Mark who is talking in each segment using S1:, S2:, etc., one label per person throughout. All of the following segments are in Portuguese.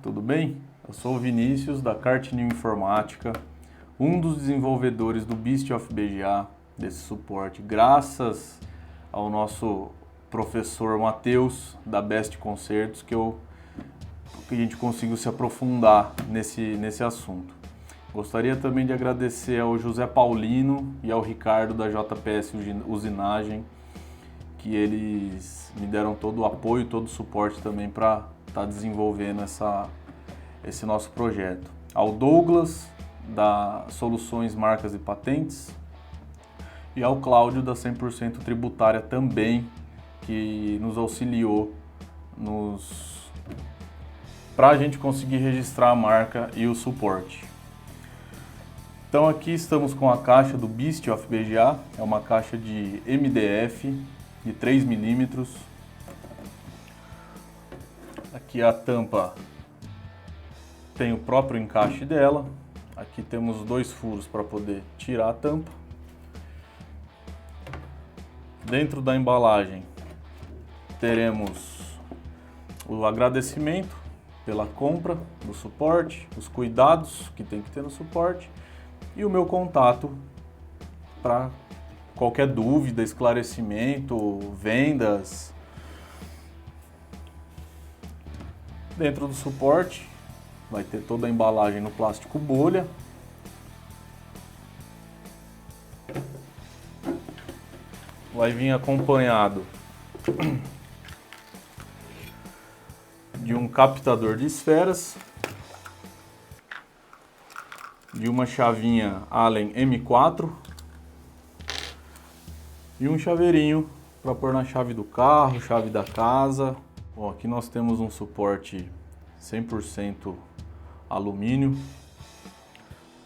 S1: tudo bem? Eu sou o Vinícius da Cartnew Informática, um dos desenvolvedores do Beast of BGA, desse suporte, graças ao nosso professor Matheus da Best Concertos, que a gente conseguiu se aprofundar nesse assunto. Gostaria também de agradecer ao José Paulino e ao Ricardo da JPS Usinagem, que eles me deram todo o apoio, todo o suporte também para estar desenvolvendo esse nosso projeto. Ao Douglas da Soluções Marcas e Patentes e ao Cláudio da 100% Tributária também, que nos auxiliou para a gente conseguir registrar a marca e o suporte. Então aqui estamos com a caixa do Beast of BGA, é uma caixa de MDF de 3 mm. Aqui a tampa tem o próprio encaixe dela. Aqui temos 2 furos para poder tirar a tampa. Dentro da embalagem teremos o agradecimento pela compra do suporte, os cuidados que tem que ter no suporte e o meu contato para qualquer dúvida, esclarecimento, vendas. Dentro do suporte vai ter toda a embalagem no plástico bolha. Vai vir acompanhado de um captador de esferas, de uma chavinha Allen M4 e um chaveirinho para pôr na chave do carro, chave da casa. Bom, aqui nós temos um suporte 100% alumínio,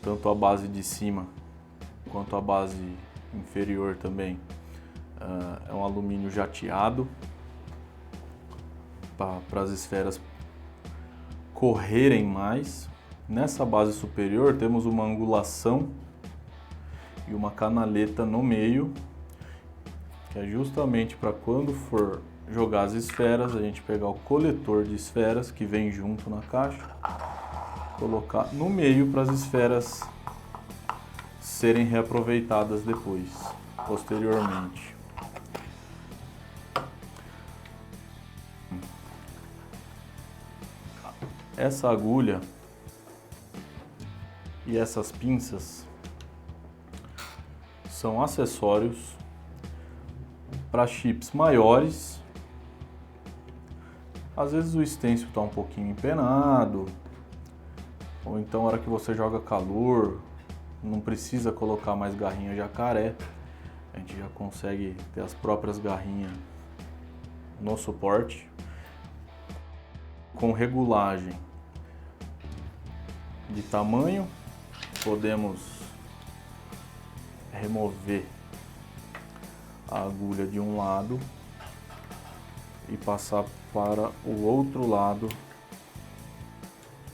S1: tanto a base de cima quanto a base inferior também é um alumínio jateado para as esferas correrem mais. Nessa base superior temos uma angulação e uma canaleta no meio, que é justamente para quando for jogar as esferas, a gente pegar o coletor de esferas que vem junto na caixa, colocar no meio para as esferas serem reaproveitadas depois, posteriormente. Essa agulha e essas pinças são acessórios para chips maiores. Às vezes o stencil está um pouquinho empenado, ou então na hora que você joga calor, não precisa colocar mais garrinha jacaré, a gente já consegue ter as próprias garrinhas no suporte, com regulagem de tamanho. Podemos remover a agulha de um lado e passar para o outro lado.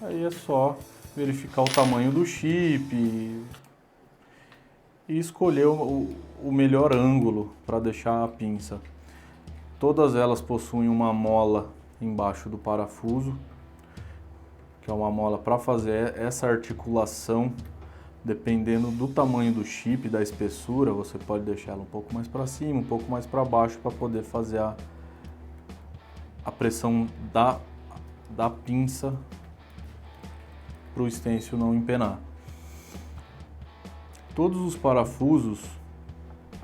S1: Aí é só verificar o tamanho do chip e escolher o melhor ângulo para deixar a pinça. Todas elas possuem uma mola embaixo do parafuso, que é uma mola para fazer essa articulação. Dependendo do tamanho do chip, da espessura, você pode deixar ela um pouco mais para cima, um pouco mais para baixo, para poder fazer a pressão da pinça para o stencil não empenar. Todos os parafusos,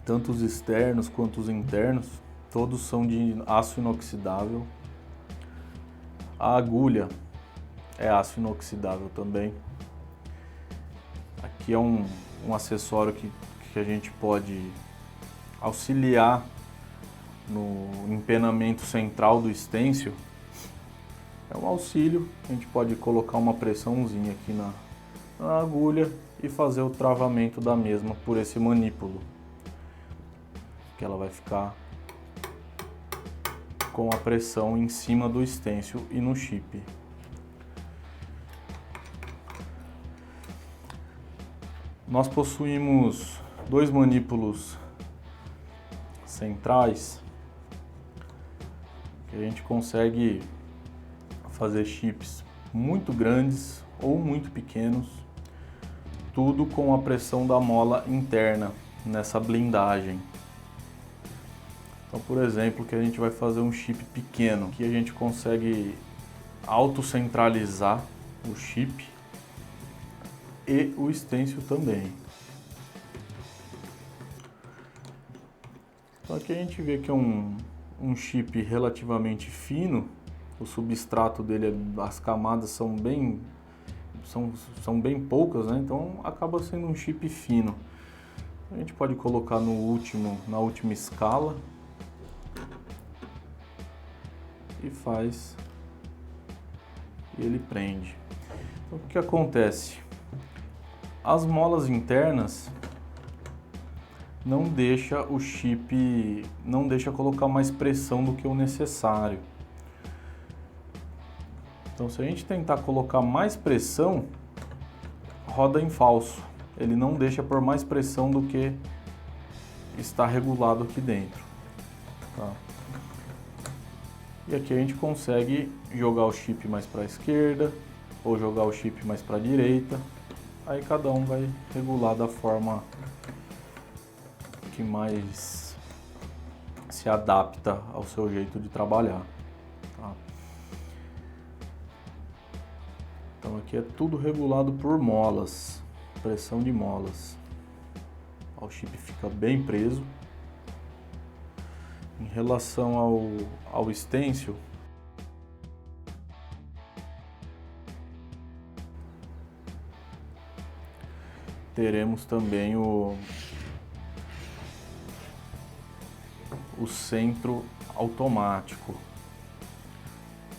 S1: tanto os externos quanto os internos, todos são de aço inoxidável. A agulha é aço inoxidável também. Aqui é um acessório que a gente pode auxiliar no empenamento central do stencil. É um auxílio, a gente pode colocar uma pressãozinha aqui na agulha e fazer o travamento da mesma por esse manípulo, que ela vai ficar com a pressão em cima do stencil e no chip. Nós possuímos 2 manípulos centrais que a gente consegue fazer chips muito grandes ou muito pequenos, tudo com a pressão da mola interna nessa blindagem. Então, por exemplo, que a gente vai fazer um chip pequeno, que a gente consegue autocentralizar o chip e o stencil também. Então aqui a gente vê que é um chip relativamente fino, o substrato dele, as camadas são bem poucas, né? Então acaba sendo um chip fino. A gente pode colocar na última escala e ele prende. Então, o que acontece? As molas internas não deixa o chip, não deixa colocar mais pressão do que o necessário. Então, se a gente tentar colocar mais pressão, roda em falso. Ele não deixa por mais pressão do que está regulado aqui dentro. Tá? E aqui a gente consegue jogar o chip mais para a esquerda ou jogar o chip mais para a direita. Aí cada um vai regular da forma que mais se adapta ao seu jeito de trabalhar. Tá? Então aqui é tudo regulado por molas, pressão de molas. O chip fica bem preso. Em relação ao stencil, teremos também o centro automático,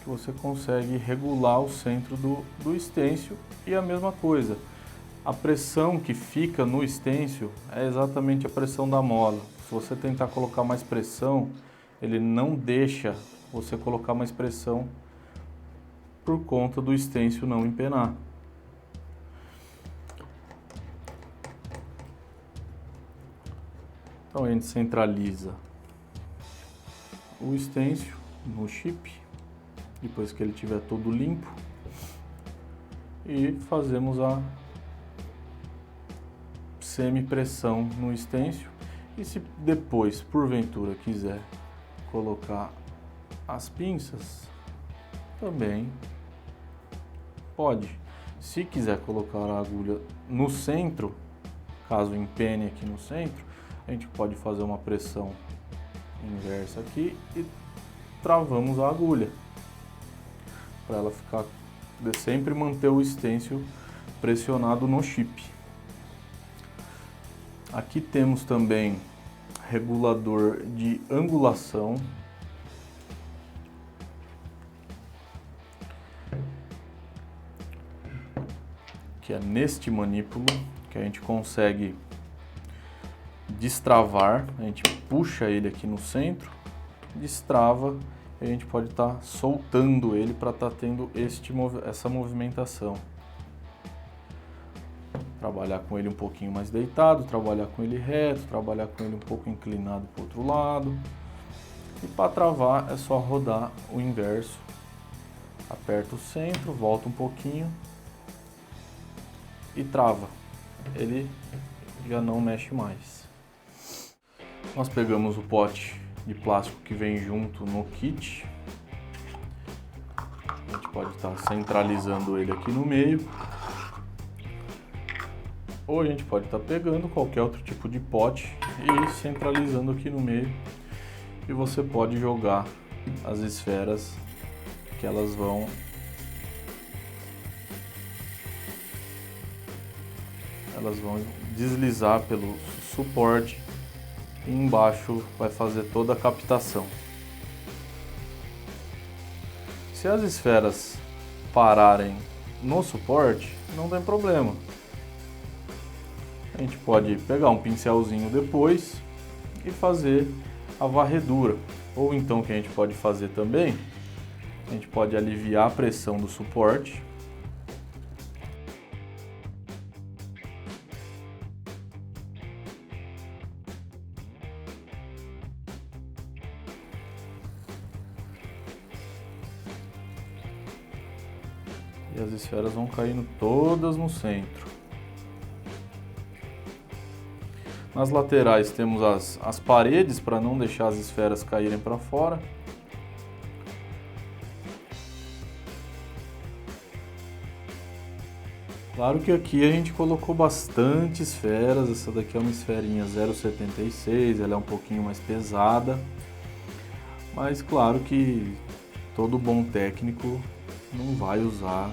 S1: que você consegue regular o centro do stencil. E a mesma coisa, a pressão que fica no stencil é exatamente a pressão da mola. Se você tentar colocar mais pressão, ele não deixa você colocar mais pressão por conta do stencil não empenar. Então a gente centraliza o stencil no chip, depois que ele estiver todo limpo, e fazemos a semi-pressão no stencil. E se depois, porventura, quiser colocar as pinças, também pode. Se quiser colocar a agulha no centro, caso empene aqui no centro, a gente pode fazer uma pressão inversa aqui e travamos a agulha, para ela ficar, sempre manter o stencil pressionado no chip. Aqui temos também regulador de angulação, que é neste manípulo que a gente consegue destravar. A gente puxa ele aqui no centro, destrava, e a gente pode estar soltando ele para estar tendo essa movimentação. Trabalhar com ele um pouquinho mais deitado, trabalhar com ele reto, trabalhar com ele um pouco inclinado para o outro lado. E para travar é só rodar o inverso. Aperta o centro, volta um pouquinho e trava. Ele já não mexe mais. Nós pegamos o pote de plástico que vem junto no kit. A gente pode estar centralizando ele aqui no meio. Ou a gente pode estar pegando qualquer outro tipo de pote e centralizando aqui no meio. E você pode jogar as esferas, que elas vão deslizar pelo suporte e embaixo vai fazer toda a captação. Se as esferas pararem no suporte, não tem problema. A gente pode pegar um pincelzinho depois e fazer a varredura. Ou então, o que a gente pode fazer também, a gente pode aliviar a pressão do suporte. E as esferas vão caindo todas no centro. Nas laterais temos as paredes para não deixar as esferas caírem para fora. Claro que aqui a gente colocou bastante esferas, essa daqui é uma esferinha 0,76, ela é um pouquinho mais pesada, mas claro que todo bom técnico não vai usar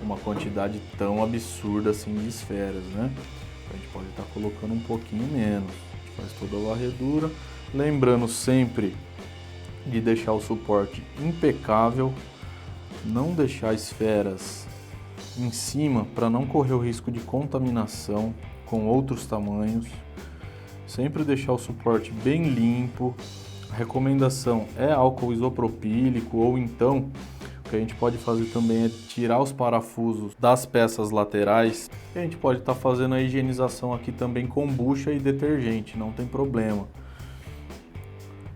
S1: uma quantidade tão absurda assim de esferas, né? A gente pode estar colocando um pouquinho menos, faz toda a varredura, lembrando sempre de deixar o suporte impecável, não deixar esferas em cima para não correr o risco de contaminação com outros tamanhos. Sempre deixar o suporte bem limpo. A recomendação é álcool isopropílico ou então o que a gente pode fazer também é tirar os parafusos das peças laterais. E a gente pode estar fazendo a higienização aqui também com bucha e detergente, não tem problema.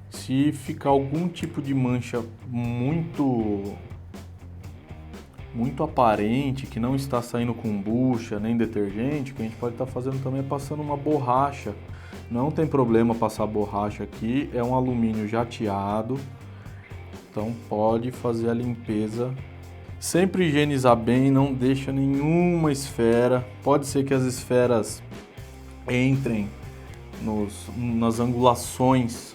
S1: Se ficar algum tipo de mancha muito aparente, que não está saindo com bucha nem detergente, o que a gente pode estar fazendo também é passando uma borracha. Não tem problema passar borracha aqui, é um alumínio jateado, então pode fazer a limpeza. Sempre higienizar bem, não deixa nenhuma esfera. Pode ser que as esferas entrem nas angulações,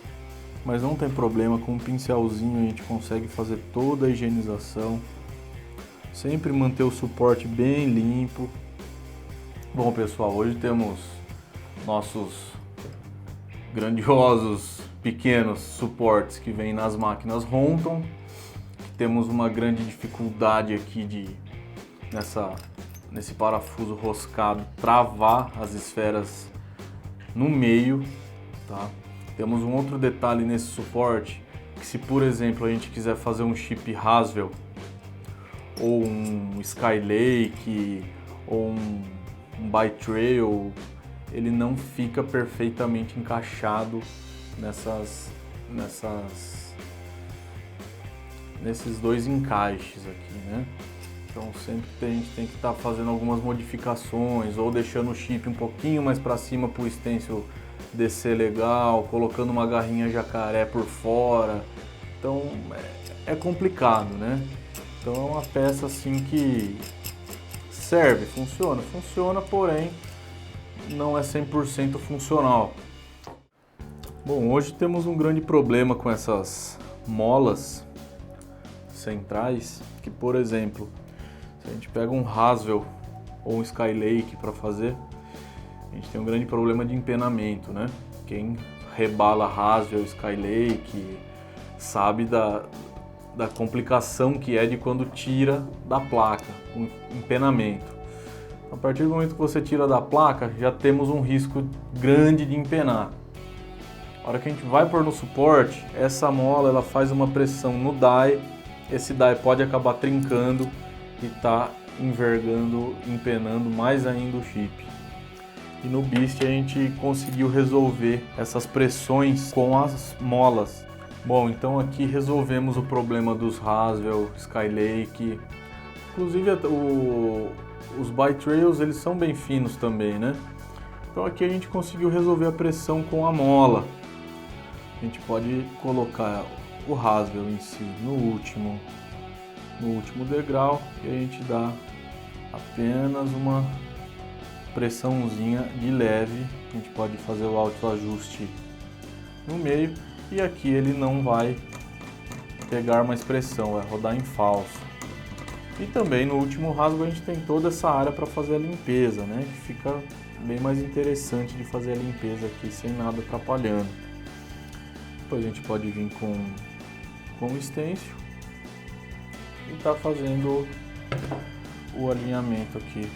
S1: mas não tem problema, com um pincelzinho a gente consegue fazer toda a higienização. Sempre manter o suporte bem limpo. Bom, pessoal, hoje temos nossos grandiosos pequenos suportes que vêm nas máquinas Ronton. Temos uma grande dificuldade aqui nesse parafuso roscado travar as esferas no meio, tá? Temos um outro detalhe nesse suporte, que se por exemplo a gente quiser fazer um chip Haswell ou um Skylake ou um By-Trail, ele não fica perfeitamente encaixado nesses dois encaixes aqui, né? Então sempre a gente tem que estar fazendo algumas modificações ou deixando o chip um pouquinho mais para cima para o stencil descer legal, colocando uma garrinha jacaré por fora. Então é complicado, né? Então é uma peça assim que serve, funciona, porém não é 100% funcional. Bom, hoje temos um grande problema com essas molas centrais, que por exemplo, se a gente pega um Haswell ou um Skylake para fazer, a gente tem um grande problema de empenamento, né? Quem rebala Haswell, Skylake, sabe da complicação que é de quando tira da placa, o empenamento. A partir do momento que você tira da placa, já temos um risco grande de empenar. A hora que a gente vai pôr no suporte, essa mola ela faz uma pressão no die, esse die pode acabar trincando e tá envergando, empenando mais ainda o chip. E no Beast a gente conseguiu resolver essas pressões com as molas. Bom, então aqui resolvemos o problema dos Haswell, Skylake. Inclusive os By-Trails eles são bem finos também, né? Então aqui a gente conseguiu resolver a pressão com a mola. A gente pode colocar o Haswell em si no último degrau e a gente dá apenas uma pressãozinha de leve. A gente pode fazer o autoajuste no meio e aqui ele não vai pegar mais pressão, vai rodar em falso. E também no último rasgo a gente tem toda essa área para fazer a limpeza, né? Que fica bem mais interessante de fazer a limpeza aqui sem nada atrapalhando. Depois a gente pode vir com o stencil e tá fazendo o alinhamento aqui.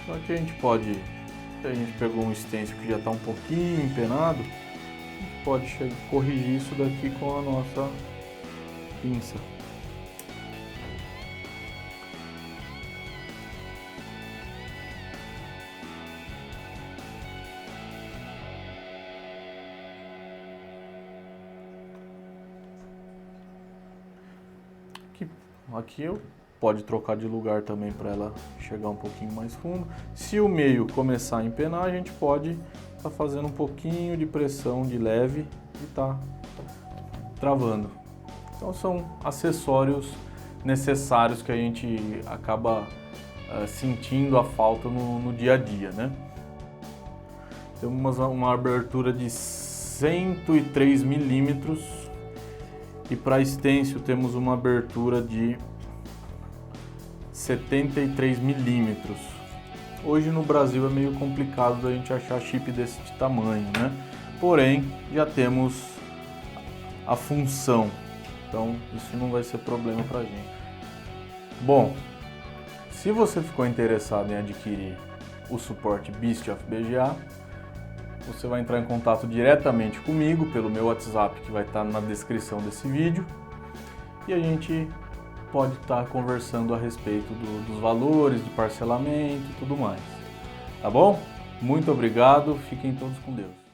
S1: Então aqui a gente pode, se a gente pegou um stencil que já está um pouquinho empenado, a gente pode corrigir isso daqui com a nossa pinça. Aqui pode trocar de lugar também para ela chegar um pouquinho mais fundo. Se o meio começar a empenar, a gente pode estar fazendo um pouquinho de pressão de leve e tá travando. Então são acessórios necessários que a gente acaba sentindo a falta no dia a dia, né? Temos uma abertura de 103 milímetros e para estêncil temos uma abertura de 73 milímetros. Hoje no Brasil é meio complicado da gente achar chip desse tamanho, né? Porém, já temos a função, então isso não vai ser problema pra gente. Bom, se você ficou interessado em adquirir o suporte Beast of BGA, você vai entrar em contato diretamente comigo pelo meu WhatsApp, que vai estar na descrição desse vídeo, e a gente pode estar conversando a respeito dos valores, de parcelamento e tudo mais. Tá bom? Muito obrigado, fiquem todos com Deus.